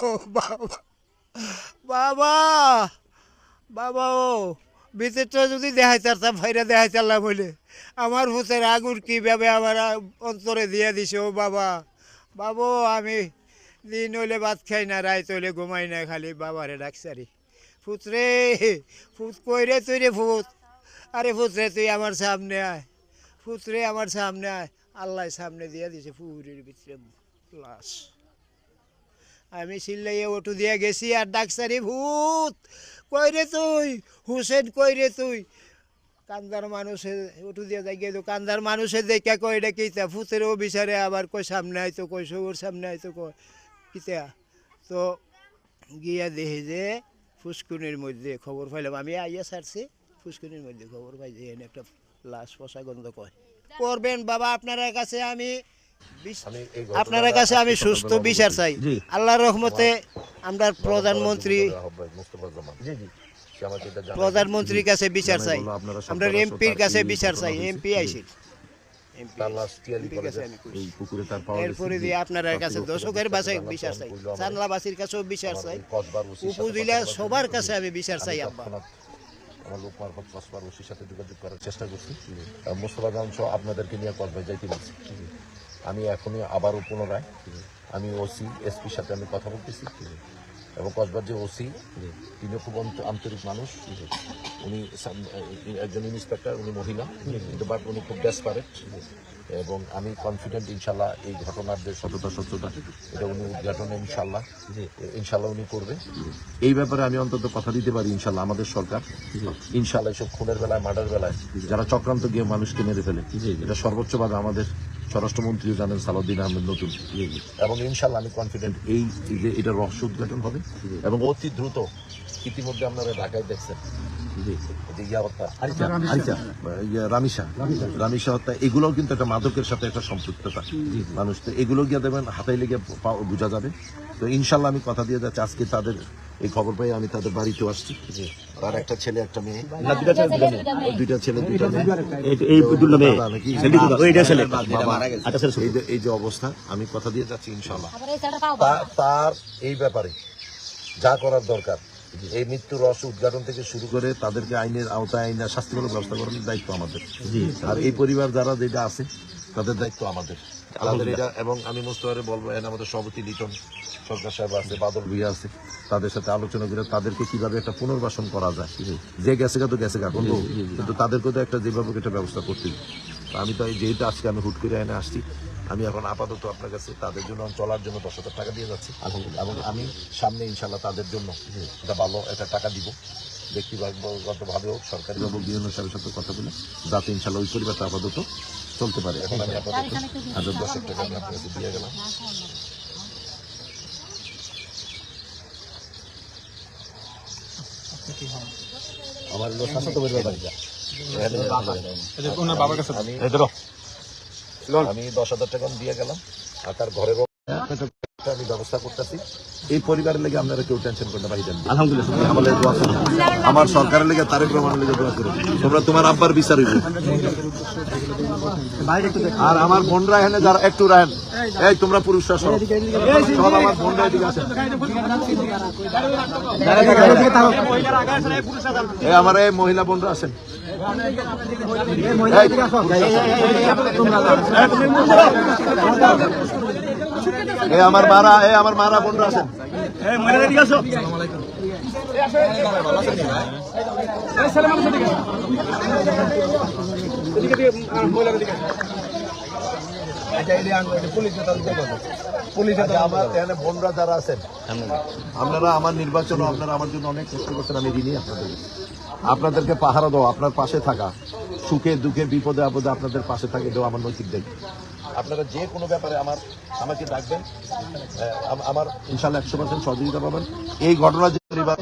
ও বাবা, বাবা, বাবা, ও ভিতরটা যদি দেখাইতাম ভাইরা দেখাইতাম বলে আমার ভূতের আগুন কীভাবে আমার অন্তরে দিয়ে দিছে। ও বাবা, বাবু, আমি দিন হইলে ভাত খাই না, রাত হইলে ঘুমাই না, খালি বাবারে ডাকসারি। ফুত রে, ফুত কই রে তুই রে ফুত, আরে ফুত রে তুই আমার সামনে আয়, ফুত রে আমার সামনে আয়। আল্লাহ সামনে দিয়ে দিছে পুরীর ভিতরে লাশ। আমি চিল্লাইয়ে ওটু দিয়ে গেছি আর ডাকসারি, ভূত কই রে তুই, হুসেন কই রে তুই। কান্দার মানুষে উঠু দিয়ে যাই গেল, কান্দার মানুষের দেখে কই এটা কিতা, ভূতেরও বিচারে আবার কই সামনে আইতো, কই সবুর সামনে আইতো, কই কিতা। তো গিয়া দেখি যে ফুসকুনির মধ্যে খবর পাইলাম, আমি আইয়া ছাড়ছি, ফুসকুনির মধ্যে খবর পাই যে এনে একটা লাশ পচা গন্ধ কয় করবেন। বাবা আপনার কাছে আমি আপনার কাছে আমি সুস্থ বিচার চাই। আল্লাহর রহমতে আমরা প্রধানমন্ত্রীর কাছে বিচার চাই, আমরা এমপির কাছে বিচার চাই। এমপি আইসি, এরপরে দিয়ে আপনার কাছে দর্শকের বাসায় বিচার চাই, চানলাবাসীর কাছেও বিচার চাই, উপজেলা সবার কাছে আমি বিচার চাই। আব্বা আমার লোক মারফত কসবার ওসির সাথে যোগাযোগ করার চেষ্টা করছি, মোস্তফা জামান সহ আপনাদেরকে নিয়ে কসবায় যাইতে পারছি। আমি এখনই আবারও পুনরায় আমি ওসি এসপির সাথে আমি কথা বলতেছি, এবং কসবার যে ওসি তিনি খুব আন্তরিক মানুষ, উনি একজন ইন্সপেক্টর, উনি মহিলা, কিন্তু বাট উনি খুব ডেসপারেট, এবং আমি কনফিডেন্ট ইনশাল্লাহ এই ঘটনার যে সততা সত্যতা এটা উনি উদ্ঘাটনে ইনশাল্লাহ উনি করবে। এই ব্যাপারে আমি অন্তত কথা দিতে পারি ইনশাল্লাহ আমাদের সরকার ইনশাল্লাহ এইসব খুনের বেলায়, মার্ডার বেলায় যারা চক্রান্ত গিয়ে মানুষকে মেরে ফেলে, এটা সর্বোচ্চভাবে আমাদের স্বরাষ্ট্রমন্ত্রীও জানেন সালাউদ্দিন আহমেদ নতুন, এবং ইনশাল্লাহ আমি কনফিডেন্ট এই যে এটা রহস্য উদ্ঘাটন হবে এবং অতি দ্রুত। ইতিমধ্যে আপনারা ঢাকায় দেখছেন রামিসা হত্যা, এগুলোও কিন্তু একটা মাদকের সাথে একটা সম্পৃক্ততা মানুষ, তো এগুলো গিয়ে দেবেন হাতায় লেগে বোঝা যাবে। তো ইনশাল্লাহ আমি কথা দিয়ে যাচ্ছি, আজকে তাদের এই খবর পাই আমি তাদের বাড়িতেও আসছি। তার একটা ছেলে একটা মেয়ে, দুইটা ছেলে দুইটা মেয়ে, এই যে অবস্থা, আমি কথা দিয়ে যাচ্ছি ইনশাল্লাহ তার এই ব্যাপারে যা করার দরকার, এই মৃত্যুর রহস্য উদ্ঘাটন থেকে শুরু করে তাদেরকে আইনের আওতায় আইন শাস্তিমূলক ব্যবস্থা করার দায়িত্ব আমাদের, আর এই পরিবার যারা যেটা আছে তাদের দায়িত্ব আমাদের এটা। এবং আমি মোস্তফারে বলবো, আমাদের সভাপতি লিটন সরকার সাহেব আছে, বাদল ভুইয়া আছে, তাদের সাথে আলোচনা করে তাদেরকে কিভাবে একটা পুনর্বাসন করা যায়, যে গেছে গা তো গেছে গা, কিন্তু তাদেরকে তো একটা যেভাবে একটা ব্যবস্থা করতে। আমি তো যেহেতু আজকে আমি হুট করে এনে আসছি, আমি এখন আপাতত আপনার কাছে তাদের জন্য চলার জন্য 10,000 টাকা দিয়ে যাচ্ছি, এবং আমি সামনে ইনশাল্লাহ তাদের জন্য একটা ভালো একটা টাকা দিব, ব্যক্তিগতভাবেও সরকারি এবং বিভিন্ন সাহেবের সাথে কথা বলে, যাতে ইনশাল্লাহ ওই পরিবারটা আপাতত চলতে পারে। এখন আমি আপাতত 10,000 টাকা আমি আপনার কাছে দিয়ে গেলাম। আমার আমি 10,000 টাকা দিয়ে গেলাম, আর তার ঘরের আমি ব্যবস্থা করতেছি। এই পরিবারের লেগে আপনারা কেউ টেনশন করতে পারি দেন, আলহামদুলিল্লাহ আমাদের দোয়া করুন, আমার সরকারের লেগে তারেক রহমানের লেগে দোয়া করুন, তোমরা তোমার আব্বার বিচার হইব। আর আমার বোনরা এখানে যারা একটু রাখেন, এই তোমরা পুরুষরা সব আমার বোনরা এদিকে আছেন, আমার এই মহিলা বোনরা আছেন, আমার মারা বোনরা আছেন। আমার এখানে বোনরা যারা আছেন, আপনারা আমার নির্বাচন, আপনারা আমার জন্য অনেক কষ্ট করছেন, আমি ঋণী আপনাদেরকে পাহারা দাও, আপনার পাশে থাকা, সুখে দুঃখে বিপদে আপদে আপনাদের পাশে থাকে, এটাও আমার নৈতিক দায়িত্ব। আপনারা যে কোনো ব্যাপারে আমাকে ডাকবেন, আমার ইনশাল্লাহ 100% সহযোগিতা পাবেন। এই ঘটনা যে পরিবার